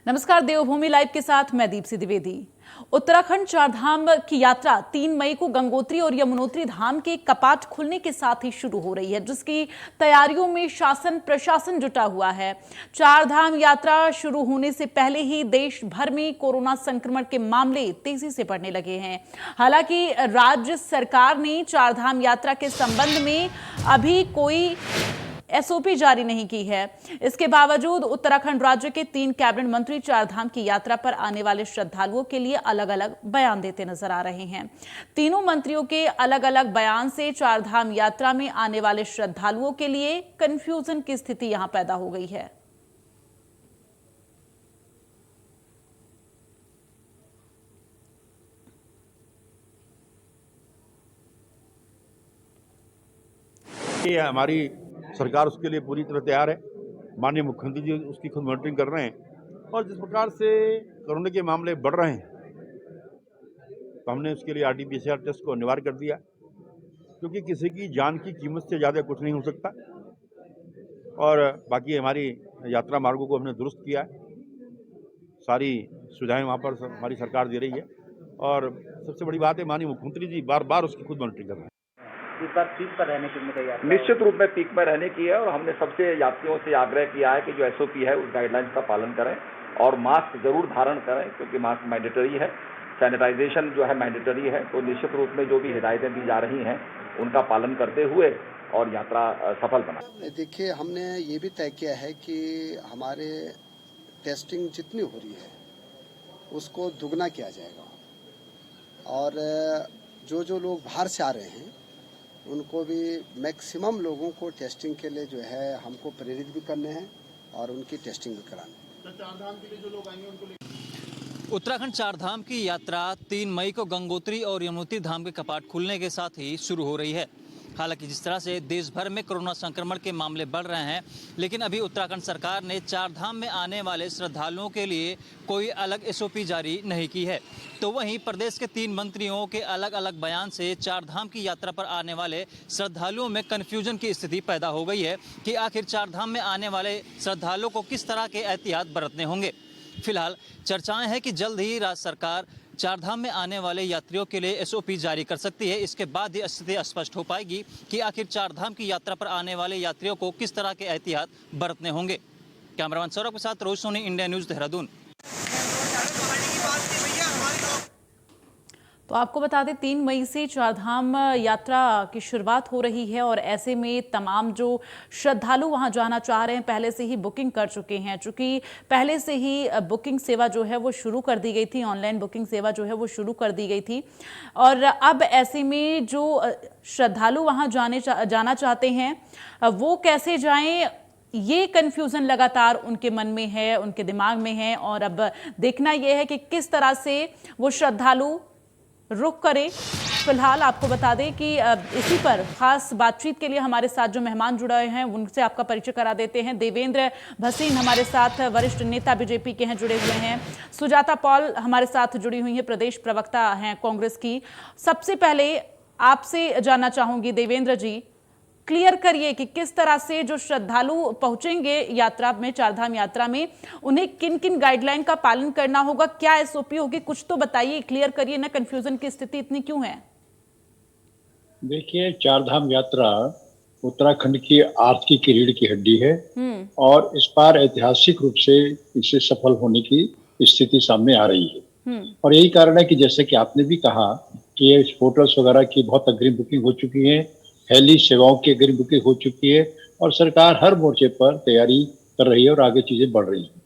नमस्कार, देवभूमि लाइव के साथ मैं दीप्ति द्विवेदी। उत्तराखंड चारधाम की यात्रा 3 मई को गंगोत्री और यमुनोत्री धाम के कपाट खुलने के साथ ही शुरू हो रही है, जिसकी तैयारियों में शासन प्रशासन जुटा हुआ है। चारधाम यात्रा शुरू होने से पहले ही देश भर में कोरोना संक्रमण के मामले तेजी से बढ़ने लगे हैं। हालांकि राज्य सरकार ने चारधाम यात्रा के संबंध में अभी कोई एसओपी जारी नहीं की है। इसके बावजूद उत्तराखंड राज्य के 3 कैबिनेट मंत्री चारधाम की यात्रा पर आने वाले श्रद्धालुओं के लिए अलग अलग बयान देते नजर आ रहे हैं। तीनों मंत्रियों के अलग अलग बयान से चारधाम यात्रा में आने वाले श्रद्धालुओं के लिए कंफ्यूजन की स्थिति यहां पैदा हो गई है। ये हमारी सरकार उसके लिए पूरी तरह तैयार है। माननीय मुख्यमंत्री जी उसकी खुद मॉनिटरिंग कर रहे हैं और जिस प्रकार से कोरोना के मामले बढ़ रहे हैं तो हमने उसके लिए RT-PCR टेस्ट को अनिवार्य कर दिया, क्योंकि किसी की जान की कीमत से ज़्यादा कुछ नहीं हो सकता। और बाकी हमारी यात्रा मार्गों को हमने दुरुस्त किया है, सारी सुविधाएं वहाँ पर हमारी सरकार दे रही है और सबसे बड़ी बात है माननीय मुख्यमंत्री जी बार बार उसकी खुद मॉनिटरिंग कर रहे हैं। इस बार पीक पर रहने की तैयारी निश्चित रूप में पीक पर रहने की है और हमने सबसे यात्रियों से आग्रह किया है कि जो SOP है उस गाइडलाइंस का पालन करें और मास्क जरूर धारण करें, क्योंकि मास्क मैंडेटरी है। सैनिटाइजेशन जो है मैंडेटरी है, तो निश्चित रूप में जो भी हिदायतें दी जा रही हैं उनका पालन करते हुए और यात्रा सफल बना। देखिए, हमने ये भी तय किया है कि हमारे टेस्टिंग जितनी हो रही है उसको दुगना किया जाएगा और जो लोग बाहर से आ रहे हैं उनको भी मैक्सिमम लोगों को टेस्टिंग के लिए जो है हमको प्रेरित भी करने हैं और उनकी टेस्टिंग भी करानी है। चारधाम के लिए जो लोग आएंगे उनको उत्तराखंड चारधाम की यात्रा 3 मई को गंगोत्री और यमुनोत्री धाम के कपाट खुलने के साथ ही शुरू हो रही है। हालांकि जिस तरह से देश भर में कोरोना संक्रमण के मामले बढ़ रहे हैं, लेकिन अभी उत्तराखंड सरकार ने चारधाम में आने वाले श्रद्धालुओं के लिए कोई अलग SOP जारी नहीं की है। तो वहीं प्रदेश के 3 मंत्रियों के अलग अलग बयान से चारधाम की यात्रा पर आने वाले श्रद्धालुओं में कन्फ्यूजन की स्थिति पैदा हो गई है कि आखिर चारधाम में आने वाले श्रद्धालुओं को किस तरह के एहतियात बरतने होंगे। फिलहाल चर्चाएं हैं कि जल्द ही राज्य सरकार चारधाम में आने वाले यात्रियों के लिए SOP जारी कर सकती है। इसके बाद ही स्थिति स्पष्ट हो पाएगी कि आखिर चारधाम की यात्रा पर आने वाले यात्रियों को किस तरह के एहतियात बरतने होंगे। कैमरामैन सौरभ के साथ रोज सोनी, इंडिया न्यूज, देहरादून। तो आपको बता दें 3 मई से चारधाम यात्रा की शुरुआत हो रही है और ऐसे में तमाम जो श्रद्धालु वहां जाना चाह रहे हैं पहले से ही बुकिंग कर चुके हैं। चूंकि पहले से ही बुकिंग सेवा जो है वो शुरू कर दी गई थी, ऑनलाइन बुकिंग सेवा जो है वो शुरू कर दी गई थी और अब ऐसे में जो श्रद्धालु वहां जाना चाहते हैं वो कैसे जाएं, ये कंफ्यूजन लगातार उनके मन में है, उनके दिमाग में है और अब देखना यह है कि किस तरह से वो श्रद्धालु रुक करें। फिलहाल आपको बता दें कि इसी पर खास बातचीत के लिए हमारे साथ जो मेहमान जुड़े हैं उनसे आपका परिचय करा देते हैं। देवेंद्र भसीन हमारे साथ वरिष्ठ नेता बीजेपी के हैं, जुड़े हुए हैं। सुजाता पॉल हमारे साथ जुड़ी हुई हैं, प्रदेश प्रवक्ता हैं कांग्रेस की। सबसे पहले आपसे जानना चाहूंगी देवेंद्र जी, क्लियर करिए कि किस तरह से जो श्रद्धालु पहुंचेंगे यात्रा में, चारधाम यात्रा में, उन्हें किन किन गाइडलाइन का पालन करना होगा, क्या SOP होगी, कुछ तो बताइए, क्लियर करिए ना। कंफ्यूजन की स्थिति इतनी क्यों है? देखिए, चारधाम यात्रा उत्तराखंड की आर्थिक की रीढ़ की हड्डी है और इस बार ऐतिहासिक रूप से इसे सफल होने की स्थिति सामने आ रही है और यही कारण है कि जैसे कि आपने भी कहा कि ये होटल्स वगैरह की बहुत अग्रिम बुकिंग हो चुकी है, हेली सेवाओं की अग्रिम बुकिंग हो चुकी है और सरकार हर मोर्चे पर तैयारी कर रही है और आगे चीजें बढ़ रही हैं।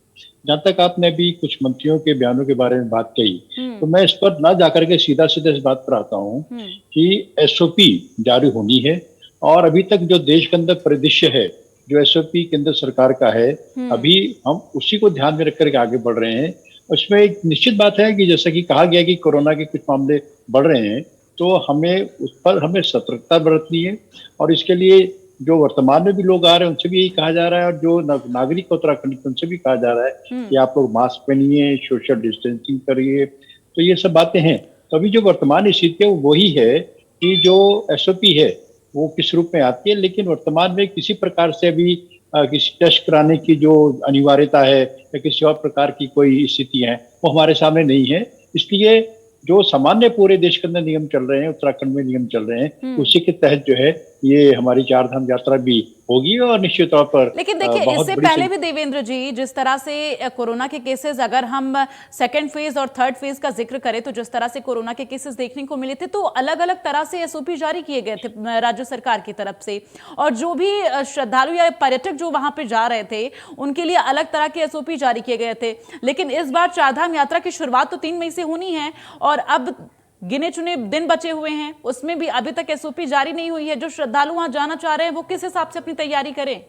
जहाँ तक आपने भी कुछ मंत्रियों के बयानों के बारे में बात कही, तो मैं इस पर ना जाकर के सीधा इस बात पर आता हूँ कि SOP जारी होनी है और अभी तक जो देश के अंदर परिदृश्य है, जो SOP केंद्र सरकार का है, अभी हम उसी को ध्यान में रख करके आगे बढ़ रहे हैं। उसमें एक निश्चित बात है कि जैसा कि कहा गया कि कोरोना के कुछ मामले बढ़ रहे हैं, तो हमें सतर्कता बरतनी है और इसके लिए जो वर्तमान में भी लोग आ रहे हैं उनसे भी यही कहा जा रहा है और जो नागरिक उत्तराखंड के उनसे भी कहा जा रहा है कि आप लोग मास्क पहनिए, सोशल डिस्टेंसिंग करिए। तो ये सब बातें हैं। तो अभी जो वर्तमान स्थिति है वो वही है कि जो SOP है वो किस रूप में आती है, लेकिन वर्तमान में किसी प्रकार से अभी किसी टेस्ट कराने की जो अनिवार्यता है या किसी और प्रकार की कोई स्थितियां हैं वो हमारे सामने नहीं है। इसलिए जो सामान्य पूरे देश के अंदर नियम चल रहे हैं, उत्तराखंड में नियम चल रहे हैं, उसी के तहत जो है ये हमारी चार धाम यात्रा भी होगी और निश्चित तौर पर। लेकिन देखिए, इससे पहले भी देवेंद्र जी, जिस तरह से कोरोना के केसेस, अगर हम सेकेंड फेज और थर्ड फेज का जिक्र करें तो जिस तरह से कोरोना के केसेस देखने को मिले थे, तो अलग अलग तरह से एसओपी जारी किए गए थे राज्य सरकार की तरफ से, और जो भी श्रद्धालु या पर्यटक जो वहां पे जा रहे थे उनके लिए अलग तरह के एसओपी जारी किए गए थे। लेकिन इस बार चारधाम यात्रा की शुरुआत तो 3 मई से होनी है और अब गिने चुने दिन बचे हुए हैं, उसमें भी अभी तक एसओपी जारी नहीं हुई है। जो श्रद्धालु वहां जाना चाह रहे हैं वो किस हिसाब से अपनी तैयारी करें?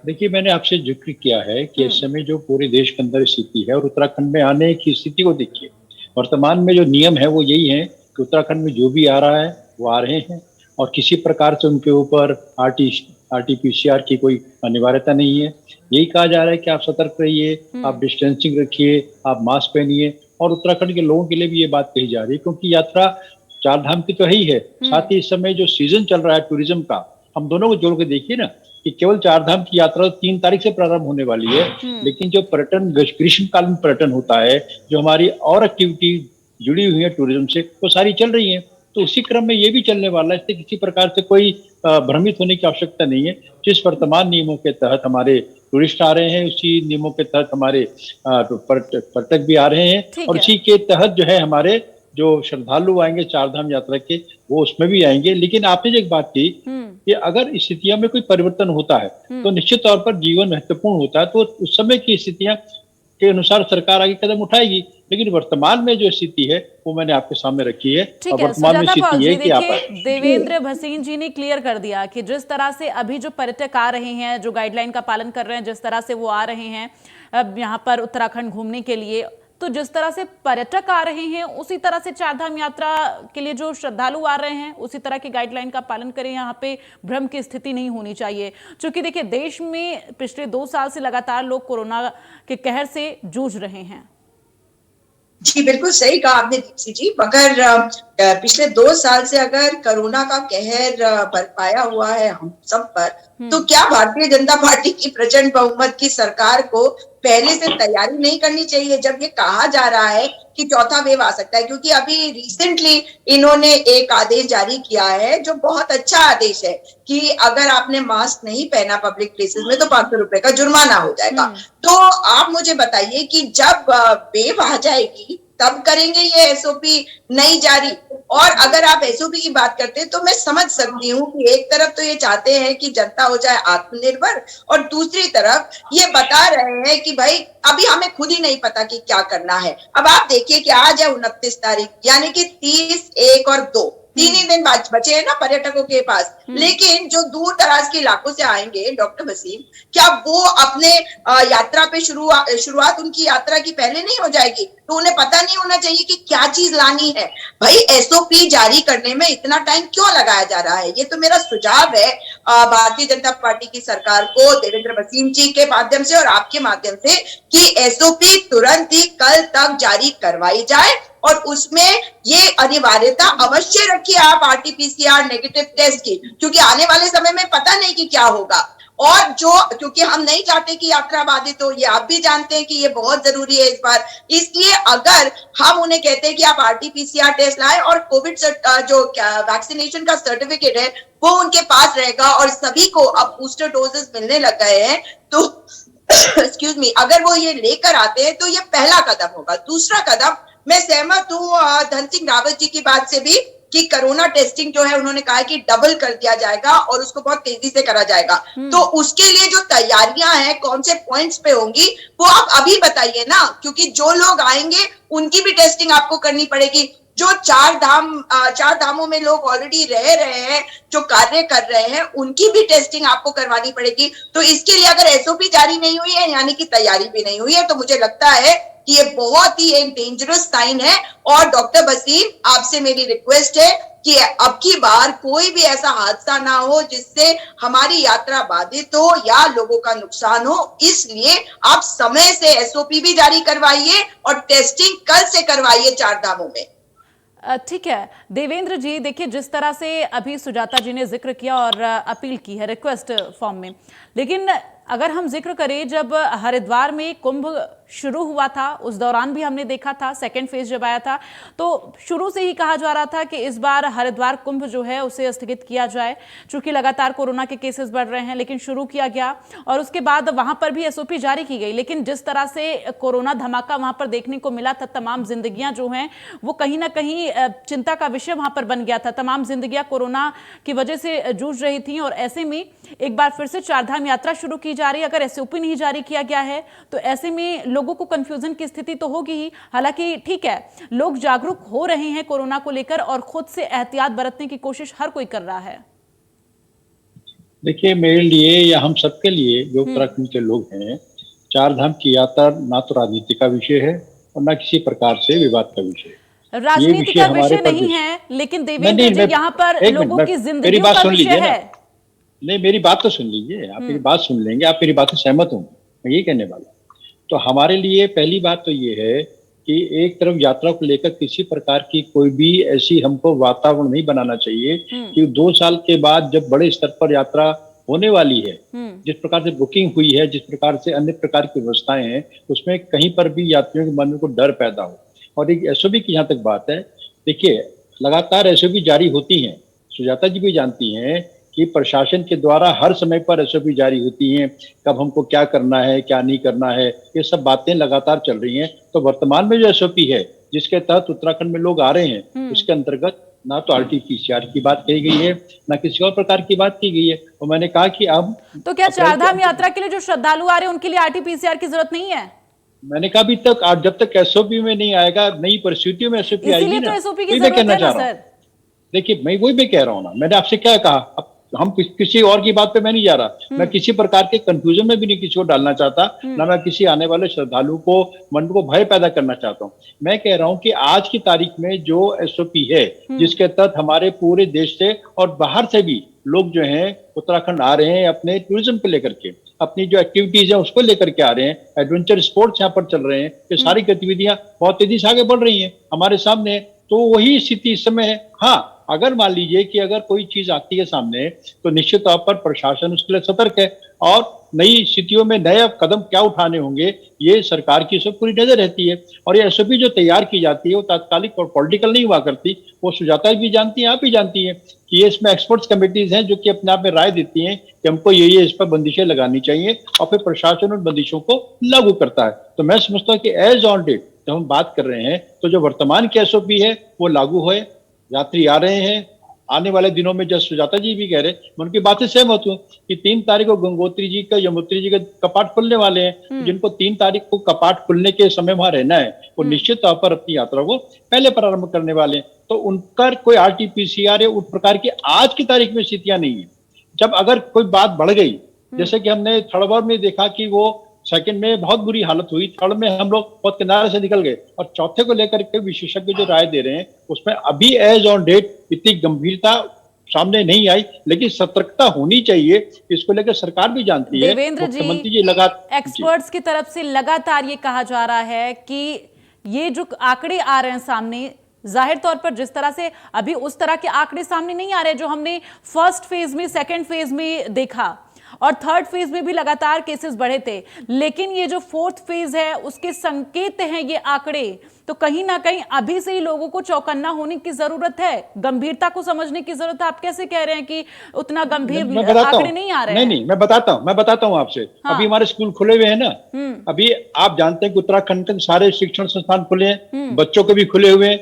देखिए, मैंने आपसे जिक्र किया है कि इस समय जो पूरे देश के अंदर स्थिति है और उत्तराखंड में आने की स्थिति को देखिए। वर्तमान में जो नियम है वो यही है कि उत्तराखंड में जो भी आ रहा है वो आ रहे हैं और किसी प्रकार से उनके ऊपर RT-PCR की कोई अनिवार्यता नहीं है। यही कहा जा रहा है कि आप सतर्क रहिए, आप डिस्टेंसिंग रखिए, आप मास्क पहनिए, और उत्तराखंड के लोगों के लिए भी ये बात कही जा रही है क्योंकि यात्रा चार धाम की तो है ही है, साथ ही इस समय जो सीजन चल रहा है टूरिज्म का, हम दोनों को जोड़ के देखिए ना कि केवल चार धाम की यात्रा 3 तारीख से प्रारंभ होने वाली है, लेकिन जो पर्यटन ग्रीष्मकालीन पर्यटन होता है, जो हमारी और एक्टिविटी जुड़ी हुई है टूरिज्म से, वो सारी चल रही है। तो उसी क्रम में ये भी चलने वाला है, इससे किसी प्रकार से कोई भ्रमित होने की आवश्यकता नहीं है। जिस वर्तमान नियमों के तहत हमारे टूरिस्ट आ रहे हैं, उसी नियमों के तहत हमारे पर्यटक भी आ रहे हैं, और उसी के तहत जो है हमारे जो श्रद्धालु आएंगे चारधाम यात्रा के, वो उसमें भी आएंगे। लेकिन आपने जो एक बात की कि अगर स्थितियों में कोई परिवर्तन होता है तो निश्चित तौर पर जीवन महत्वपूर्ण होता है, तो उस समय की स्थितियां के अनुसार सरकार आगे कदम उठाएगी। लेकिन वर्तमान में जो स्थिति है वो मैंने आपके सामने रखी है। ठीक है, वर्तमान में स्थिति है कि आप देवेंद्र भसीन जी ने क्लियर कर दिया कि जिस तरह से अभी जो पर्यटक आ रहे हैं, जो गाइडलाइन का पालन कर रहे हैं, जिस तरह से वो आ रहे हैं अब यहाँ पर उत्तराखंड घूमने के लिए, तो जिस तरह से पर्यटक आ रहे हैं उसी तरह से चारधाम यात्रा के लिए जो श्रद्धालु आ रहे हैं उसी तरह की गाइडलाइन का पालन करें। यहाँ पे भ्रम की स्थिति नहीं होनी चाहिए, क्योंकि देखिए देश में पिछले 2 साल से लगातार लोग कोरोना के कहर से जूझ रहे हैं। जी बिल्कुल सही कहा आपने दीप्ति जी, मगर पिछले 2 साल से अगर कोरोना का कहर बरपाया हुआ है हम सब पर, तो क्या भारतीय जनता पार्टी की प्रचंड बहुमत की सरकार को पहले से तैयारी नहीं करनी चाहिए, जब ये कहा जा रहा है कि चौथा वेव आ सकता है? क्योंकि अभी रिसेंटली इन्होंने एक आदेश जारी किया है जो बहुत अच्छा आदेश है कि अगर आपने मास्क नहीं पहना पब्लिक प्लेसेस में तो 500 रुपए का जुर्माना हो जाएगा। तो आप मुझे बताइए कि जब वेव आ जाएगी तब करेंगे ये एसओपी नई जारी? और अगर आप एसओपी की बात करते हैं तो मैं समझ सकती हूँ कि एक तरफ तो ये चाहते हैं कि जनता हो जाए आत्मनिर्भर, और दूसरी तरफ ये बता रहे हैं कि भाई अभी हमें खुद ही नहीं पता कि क्या करना है। अब आप देखिए कि आज है 29 तारीख, यानी कि 30, 1 और 2 3 ही दिन बचे हैं ना पर्यटकों के पास। लेकिन जो दूर दराज के इलाकों से आएंगे डॉक्टर वसीम, क्या वो अपने यात्रा पे शुरुआत उनकी यात्रा की पहले नहीं हो जाएगी? तो उन्हें पता नहीं होना चाहिए कि क्या चीज लानी है? भाई एसओपी जारी करने में इतना टाइम क्यों लगाया जा रहा है? ये तो मेरा सुझाव है भारतीय जनता पार्टी की सरकार को, देवेंद्र भसीन जी के माध्यम से और आपके माध्यम से, कि एसओपी तुरंत ही कल तक जारी करवाई जाए और उसमें ये अनिवार्यता अवश्य रखिए आप RT-PCR नेगेटिव टेस्ट की, क्योंकि आने वाले समय में पता नहीं कि क्या होगा। और जो, क्योंकि हम नहीं चाहते कि यात्रा बाधित हो, ये आप भी जानते हैं कि ये बहुत जरूरी है इस बार। इसलिए अगर हम उन्हें कहते हैं कि आप RT-PCR टेस्ट लाएं और कोविड जो वैक्सीनेशन का सर्टिफिकेट है वो उनके पास रहेगा, और सभी को अब बूस्टर डोजेस मिलने लग गए हैं, तो एक्सक्यूज मी, अगर वो ये लेकर आते हैं तो ये पहला कदम होगा। दूसरा कदम, मैं सहमत हूँ धन सिंह रावत जी की बात से भी कि कोरोना टेस्टिंग जो है उन्होंने कहा कि डबल कर दिया जाएगा और उसको बहुत तेजी से करा जाएगा। तो उसके लिए जो तैयारियां हैं, कौन से पॉइंट्स पे होंगी, वो आप अभी बताइए ना, क्योंकि जो लोग आएंगे उनकी भी टेस्टिंग आपको करनी पड़ेगी। जो चार धामों में लोग ऑलरेडी रह रहे हैं, जो कार्य कर रहे हैं, उनकी भी टेस्टिंग आपको करवानी पड़ेगी। तो इसके लिए अगर एसओपी जारी नहीं हुई है, यानी कि तैयारी भी नहीं हुई है, तो मुझे लगता है कि ये बहुत ही एक डेंजरस साइन है। और डॉक्टर भसीन, आपसे मेरी रिक्वेस्ट है कि अब की बार कोई भी ऐसा हादसा ना हो जिससे हमारी यात्रा बाधित हो या लोगों का नुकसान हो। इसलिए आप समय से एसओपी भी जारी करवाइए और टेस्टिंग कल से करवाइए चार धामों में। ठीक है देवेंद्र जी, देखिए जिस तरह से अभी सुजाता जी ने जिक्र किया और अपील की है रिक्वेस्ट फॉर्म में, लेकिन अगर हम जिक्र करें जब हरिद्वार में कुंभ शुरू हुआ था उस दौरान भी हमने देखा था, सेकेंड फेज जब आया था तो शुरू से ही कहा जा रहा था कि इस बार हरिद्वार कुंभ जो है उसे स्थगित किया जाए, चूंकि लगातार कोरोना के केसेस बढ़ रहे हैं, लेकिन शुरू किया गया और उसके बाद वहां पर भी एसओपी जारी की गई। लेकिन जिस तरह से कोरोना धमाका वहां पर देखने को मिला था, तमाम जिंदगियां जो हैं वो कहीं ना कहीं चिंता का विषय वहां पर बन गया था, तमाम जिंदगियां कोरोना की वजह से जूझ रही थी और ऐसे में एक बार फिर से चारधाम यात्रा शुरू की जा रही है। अगर एसओपी नहीं जारी किया गया है तो ऐसे में लोगों को कंफ्यूजन की स्थिति तो होगी ही। हालांकि ठीक है, लोग जागरूक हो रहे हैं कोरोना को लेकर और खुद से एहतियात बरतने की कोशिश हर कोई कर रहा है। देखिए, मेरे लिए या हम सबके लिए जो उत्तराखंड के लोग हैं, चारधाम की यात्रा ना तो राजनीति का विषय है और ना किसी प्रकार से विवाद का विषय है। राजनीति का विषय नहीं है, लेकिन देवेंद्र जी यहाँ पर लोगों की जिंदगी का विषय है। नहीं, मेरी बात तो सुन लीजिए, आप मेरी बात सुन लेंगे, आप मेरी बात से सहमत होंगे, मैं ये कहने वाला। तो हमारे लिए पहली बात तो ये है कि एक तरफ यात्रा को लेकर किसी प्रकार की कोई भी ऐसी हमको वातावरण नहीं बनाना चाहिए कि 2 साल के बाद जब बड़े स्तर पर यात्रा होने वाली है, जिस प्रकार से बुकिंग हुई है, जिस प्रकार से अन्य प्रकार की व्यवस्थाएं हैं, उसमें कहीं पर भी यात्रियों के मन में कोई डर पैदा हो। और एक एसओपी की जहाँ तक बात है, देखिए लगातार एसओपी जारी होती हैं, सुजाता जी भी जानती हैं कि प्रशासन के द्वारा हर समय पर एसओपी जारी होती हैं, कब हमको क्या करना है, क्या नहीं करना है, ये सब बातें लगातार चल रही हैं। तो वर्तमान में जो एसओपी है जिसके तहत उत्तराखंड में लोग आ रहे हैं, उसके अंतर्गत ना तो आरटीपीसीआर की बात कही गई है, ना किसी और प्रकार की बात की गई है। और मैंने कहा कि अब तो क्या चारधाम यात्रा के लिए जो श्रद्धालु आ रहे हैं उनके लिए आरटीपीसीआर की जरूरत नहीं है? मैंने कहा अभी तक जब तक एसओपी में नहीं आएगा, नई परिस्थितियों में एसओपी आएगी ना, मैं कहना चाह रहा हूँ। देखिए, मैं वही कह रहा हूँ ना, मैंने आपसे क्या कहा, अब हम किसी और की बात पे मैं नहीं जा रहा, मैं किसी प्रकार के कंफ्यूजन में भी नहीं किसी को डालना चाहता, ना मैं किसी आने वाले श्रद्धालु को मन को भय पैदा करना चाहता हूँ। मैं कह रहा हूँ कि आज की तारीख में जो एसओपी है, जिसके तहत हमारे पूरे देश से और बाहर से भी लोग जो हैं उत्तराखंड आ रहे हैं, अपने टूरिज्म को लेकर के, अपनी जो एक्टिविटीज है उसको लेकर के आ रहे हैं, एडवेंचर स्पोर्ट्स यहाँ पर चल रहे हैं, ये सारी गतिविधियां बहुत तेजी से आगे बढ़ रही हैं हमारे सामने। तो वही स्थिति इस समय है। हाँ, अगर मान लीजिए कि अगर कोई चीज आती है सामने, तो निश्चित तौर पर प्रशासन उसके लिए सतर्क है और नई स्थितियों में नए कदम क्या उठाने होंगे, ये सरकार की सब पूरी नजर रहती है। और ये एसओपी जो तैयार की जाती है वो तात्कालिक और पॉलिटिकल नहीं हुआ करती, वो सुजाता भी जानती है, आप भी जानती है कि ये इसमें एक्सपर्ट्स कमेटीज हैं जो कि अपने आप में राय देती हैं कि हमको ये इस पर बंदिशें लगानी चाहिए और फिर प्रशासन उन बंदिशों को लागू करता है। तो मैं समझता हूँ कि एज ऑन डेट जब हम बात कर रहे हैं तो जो वर्तमान की एसओपी है वो लागू है, यात्री आ रहे हैं। आने वाले दिनों में जब सुजाता जी भी कह रहे, मैं उनकी बात से सहमत हूँ कि 3 तारीख को गंगोत्री जी का, यमुनोत्री जी का कपाट खुलने वाले हैं। जिनको 3 तारीख को कपाट खुलने के समय वहां रहना है, वो निश्चित तौर पर अपनी यात्रा को पहले प्रारंभ करने वाले हैं। तो उनका कोई आरटीपीसीआर उस प्रकार की आज की तारीख में स्थितियां नहीं है। जब अगर कोई बात बढ़ गई, जैसे कि हमने थर्ड में देखा कि वो सेकंड में बहुत बुरी हालत हुई, थर्ड में हम लोग बहुत किनारे से निकल गए, और चौथे को लेकर के विशेषज्ञ जो राय दे रहे हैं उसमें अभी एज ऑन डेट इतनी गंभीरता सामने नहीं आई, लेकिन सतर्कता होनी चाहिए, इसको लेकर सरकार भी जानती है। देवेंद्र मुख्यमंत्री जी लगातार एक्सपर्ट्स की तरफ से लगातार ये कहा जा रहा है कि ये जो आंकड़े आ रहे हैं सामने, जाहिर तौर पर जिस तरह से अभी उस तरह के आंकड़े सामने नहीं आ रहे जो हमने फर्स्ट फेज में, सेकेंड फेज में देखा, और थर्ड फेज में भी लगातार केसेस बढ़े थे, लेकिन ये जो फोर्थ फेज है उसके संकेत हैं ये आंकड़े। तो कहीं ना कहीं अभी से ही लोगों को चौकन्ना होने की जरूरत है, गंभीरता को समझने की जरूरत है। आप कैसे कह रहे हैं कि उतना गंभीर आंकड़े नहीं आ रहे हैं? नहीं, मैं बताता हूं आपसे। हाँ। अभी हमारे स्कूल खुले हुए हैं ना, अभी आप जानते हैं कि उत्तराखंड के सारे शिक्षण संस्थान खुले हैं, बच्चों के भी खुले हुए हैं,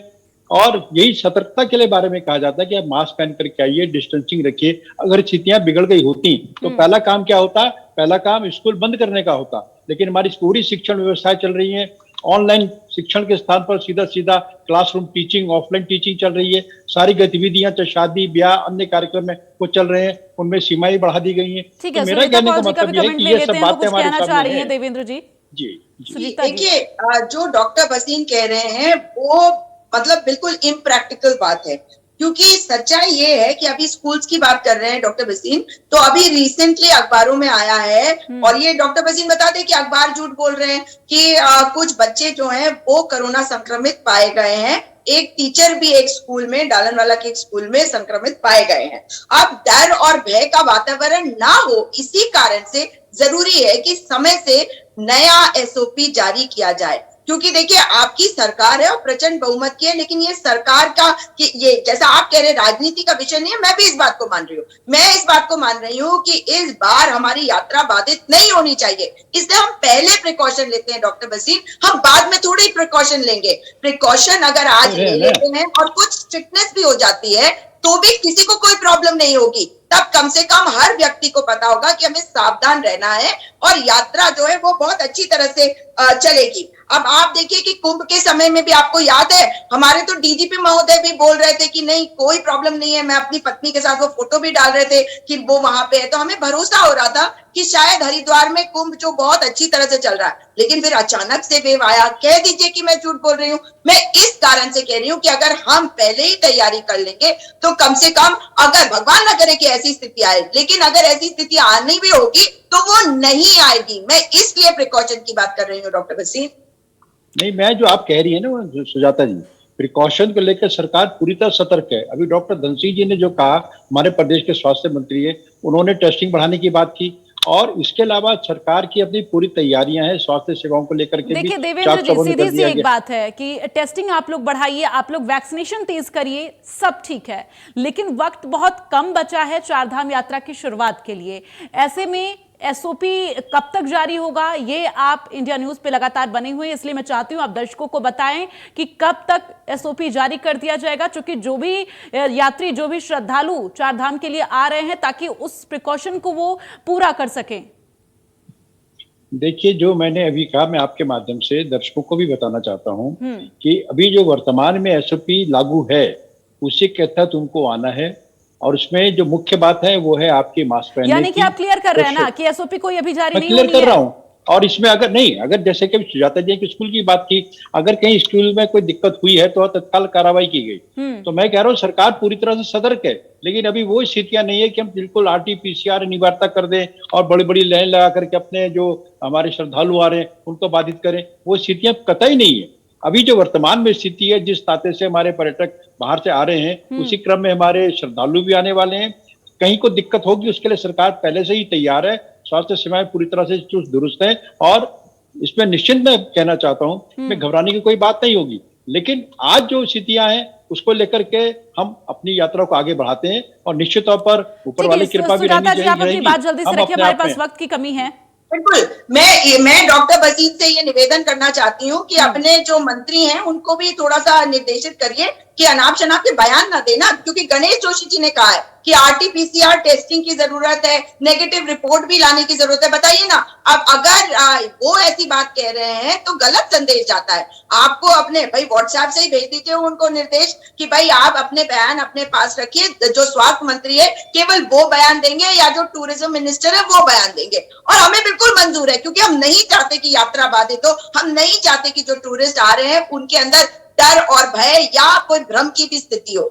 और यही सतर्कता के लिए बारे में कहा जाता है कि आप मास्क पहन करके आइए, डिस्टेंसिंग रखिए। अगर स्थितियां बिगड़ गई होती तो पहला काम क्या होता? पहला काम स्कूल बंद करने का होता। लेकिन हमारी पूरी शिक्षण व्यवस्था चल रही है, ऑनलाइन शिक्षण के स्थान पर सीधा क्लासरूम टीचिंग, ऑफलाइन टीचिंग चल रही है। सारी गतिविधियां, चाहे शादी ब्याह अन्य कार्यक्रम में वो चल रहे हैं, उनमें सीमाएं बढ़ा दी गई हैं। तो मेरा कहने का मतलब यह है कि ये सब बातें हमारे सामने हैं। देवेंद्र जी देखिए, जो डॉक्टर वसीम कह रहे हैं वो मतलब बिल्कुल इम्प्रैक्टिकल बात है, क्योंकि सच्चाई ये है कि अभी स्कूल्स की बात कर रहे हैं डॉक्टर वसीम, तो अभी रिसेंटली अखबारों में आया है, और ये डॉक्टर वसीम बताते हैं कि अखबार झूठ बोल रहे हैं कि कुछ बच्चे जो हैं वो कोरोना संक्रमित पाए गए हैं एक टीचर भी एक स्कूल में, डालनवाला के एक स्कूल में संक्रमित पाए गए हैं। अब डर और भय का वातावरण ना हो, इसी कारण से जरूरी है कि समय से नया एसओपी जारी किया जाए, क्योंकि देखिए आपकी सरकार है और प्रचंड बहुमत की है, लेकिन ये सरकार का कि ये जैसा आप कह रहे राजनीति का विषय नहीं है, मैं भी इस बात को मान रही हूँ। मैं इस बात को मान रही हूँ कि इस बार हमारी यात्रा बाधित नहीं होनी चाहिए, इसलिए हम पहले प्रिकॉशन लेते हैं डॉक्टर वसीम, हम बाद में थोड़ी प्रिकॉशन लेंगे। प्रिकॉशन अगर आज ले लेते हैं और कुछ स्ट्रिक्टनेस भी हो जाती है तो भी किसी को कोई प्रॉब्लम नहीं होगी, तब कम से कम हर व्यक्ति को पता होगा कि हमें सावधान रहना है और यात्रा जो है वो बहुत अच्छी तरह से चलेगी। अब आप देखिए कि कुंभ के समय में भी आपको याद है हमारे तो डीजीपी महोदय भी बोल रहे थे कि नहीं कोई प्रॉब्लम नहीं है, मैं अपनी पत्नी के साथ वो फोटो भी डाल रहे थे कि वो वहां पे है, तो हमें भरोसा हो रहा था कि शायद हरिद्वार में कुंभ जो बहुत अच्छी तरह से चल रहा है, लेकिन फिर अचानक से वेव आया। कह दीजिए कि मैं झूठ बोल रही हूँ, मैं इस कारण से कह रही हूँ कि अगर हम पहले ही तैयारी कर लेंगे तो कम से कम, अगर भगवान ना करे कि ऐसी स्थिति आए, लेकिन अगर ऐसी स्थिति आनी भी होगी तो वो नहीं आएगी। मैं इसलिए प्रिकॉशन की बात कर रही हूँ डॉक्टर वसीम। नहीं, मैं जो आप कह रही है ना सुजाता जी, प्रिकॉशन को लेकर सरकार पूरी तरह सतर्क है। अभी डॉक्टर धनसिंह जी ने जो कहा, हमारे प्रदेश के स्वास्थ्य मंत्री है, उन्होंने टेस्टिंग बढ़ाने की बात की और इसके अलावा सरकार की अपनी पूरी तैयारियां हैं स्वास्थ्य सेवाओं को लेकर के। देखिए देवेंद्र जी, सीधी सी एक बात है कि टेस्टिंग आप लोग बढ़ाइए, आप लोग वैक्सीनेशन तेज करिए, सब ठीक है, लेकिन वक्त बहुत कम बचा है चारधाम यात्रा की शुरुआत के लिए। ऐसे में एसओपी कब तक जारी होगा, ये आप इंडिया न्यूज पे लगातार बने हुए हैं, इसलिए मैं चाहती हूं आप दर्शकों को बताएं कि कब तक एसओपी जारी कर दिया जाएगा, क्योंकि जो भी यात्री, जो भी श्रद्धालु चारधाम के लिए आ रहे हैं, ताकि उस प्रिकॉशन को वो पूरा कर सकें। देखिए, जो मैंने अभी कहा, मैं आपके माध्यम से दर्शकों को भी बताना चाहता हूं कि अभी जो वर्तमान में एसओपी लागू है उसी के तहत उनको आना है और उसमें जो मुख्य बात है वो है आपकी मास्क पहनने की। यानी कि आप क्लियर कर रहे हैं ना कि एसओपी कोई अभी जारी नहीं होनी है। क्लियर कर रहा हूं। और इसमें अगर नहीं, अगर जैसे कि सुजाता जी की स्कूल की बात की, अगर कहीं स्कूल में कोई दिक्कत हुई है तो तत्काल कार्रवाई की गई। तो मैं कह रहा हूं सरकार पूरी तरह से सतर्क है, लेकिन अभी वो स्थितियां नहीं है कि हम बिल्कुल आरटीपीसीआर अनिवार्यता कर दें और बड़ी बड़ी लाइन लगा करके अपने जो हमारे श्रद्धालु आ रहे हैं उनको बाधित करें। वो स्थितियां कतई नहीं है। अभी जो वर्तमान में स्थिति है, जिस नाते से हमारे पर्यटक बाहर से आ रहे हैं, उसी क्रम में हमारे श्रद्धालु भी आने वाले हैं। कहीं को दिक्कत होगी उसके लिए सरकार पहले से ही तैयार है, स्वास्थ्य सेवाएं पूरी तरह से चुस्त दुरुस्त है और इसमें निश्चिंत मैं कहना चाहता हूं मैं घबराने की कोई बात नहीं होगी। लेकिन आज जो स्थितियां हैं उसको लेकर के हम अपनी यात्रा को आगे बढ़ाते हैं और निश्चित तौर पर ऊपर वाली कृपा भी रहनी चाहिए। आप अपनी बात जल्दी से रखिए, हमारे पास वक्त की कमी है। बिल्कुल, मैं डॉक्टर वसीम से ये निवेदन करना चाहती हूँ कि अपने जो मंत्री हैं उनको भी थोड़ा सा निर्देशित करिए कि अनाप शनाप के बयान ना देना, क्योंकि गणेश जोशी जी ने कहा है कि आरटीपीसीआर टेस्टिंग की जरूरत है, नेगेटिव रिपोर्ट भी लाने की जरूरत है। बताइए ना, अब अगर वो ऐसी बात कह रहे हैं तो गलत संदेश जाता है। आपको अपने भाई व्हाट्सएप से ही भेज दीजिए उनको निर्देश कि भाई आप अपने बयान अपने पास रखिए, जो स्वास्थ्य मंत्री है केवल वो बयान देंगे या जो टूरिज्म मिनिस्टर है वो बयान देंगे, और हमें बिल्कुल मंजूर है, क्योंकि हम नहीं चाहते कि यात्रा बाधित हो। हम नहीं चाहते कि जो टूरिस्ट आ रहे हैं उनके अंदर डर और भय या कोई भ्रम की भी स्थिति हो।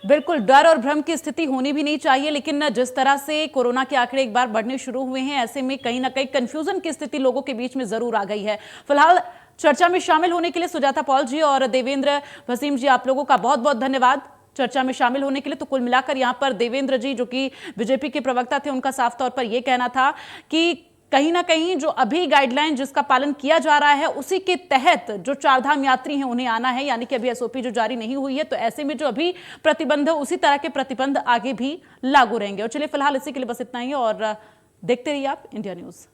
बिल्कुल, डर और भ्रम की स्थिति होनी भी नहीं चाहिए, लेकिन जिस तरह से कोरोना के आंकड़े एक बार बढ़ने शुरू हुए हैं, ऐसे में कहीं ना कहीं कंफ्यूजन की स्थिति लोगों के बीच में जरूर आ गई है। फिलहाल चर्चा में शामिल होने के लिए सुजाता पॉल जी और देवेंद्र वसीम जी, आप लोगों का बहुत बहुत धन्यवाद चर्चा में शामिल होने के लिए। तो कुल मिलाकर यहाँ पर देवेंद्र जी, जो कि बीजेपी के प्रवक्ता थे, उनका साफ तौर पर यह कहना था कि कहीं ना कहीं जो अभी गाइडलाइन जिसका पालन किया जा रहा है उसी के तहत जो चारधाम यात्री हैं उन्हें आना है, यानी कि अभी एसओपी जो जारी नहीं हुई है, तो ऐसे में जो अभी प्रतिबंध है उसी तरह के प्रतिबंध आगे भी लागू रहेंगे। और चलिए फिलहाल इसी के लिए बस इतना ही और देखते रहिए आप इंडिया न्यूज।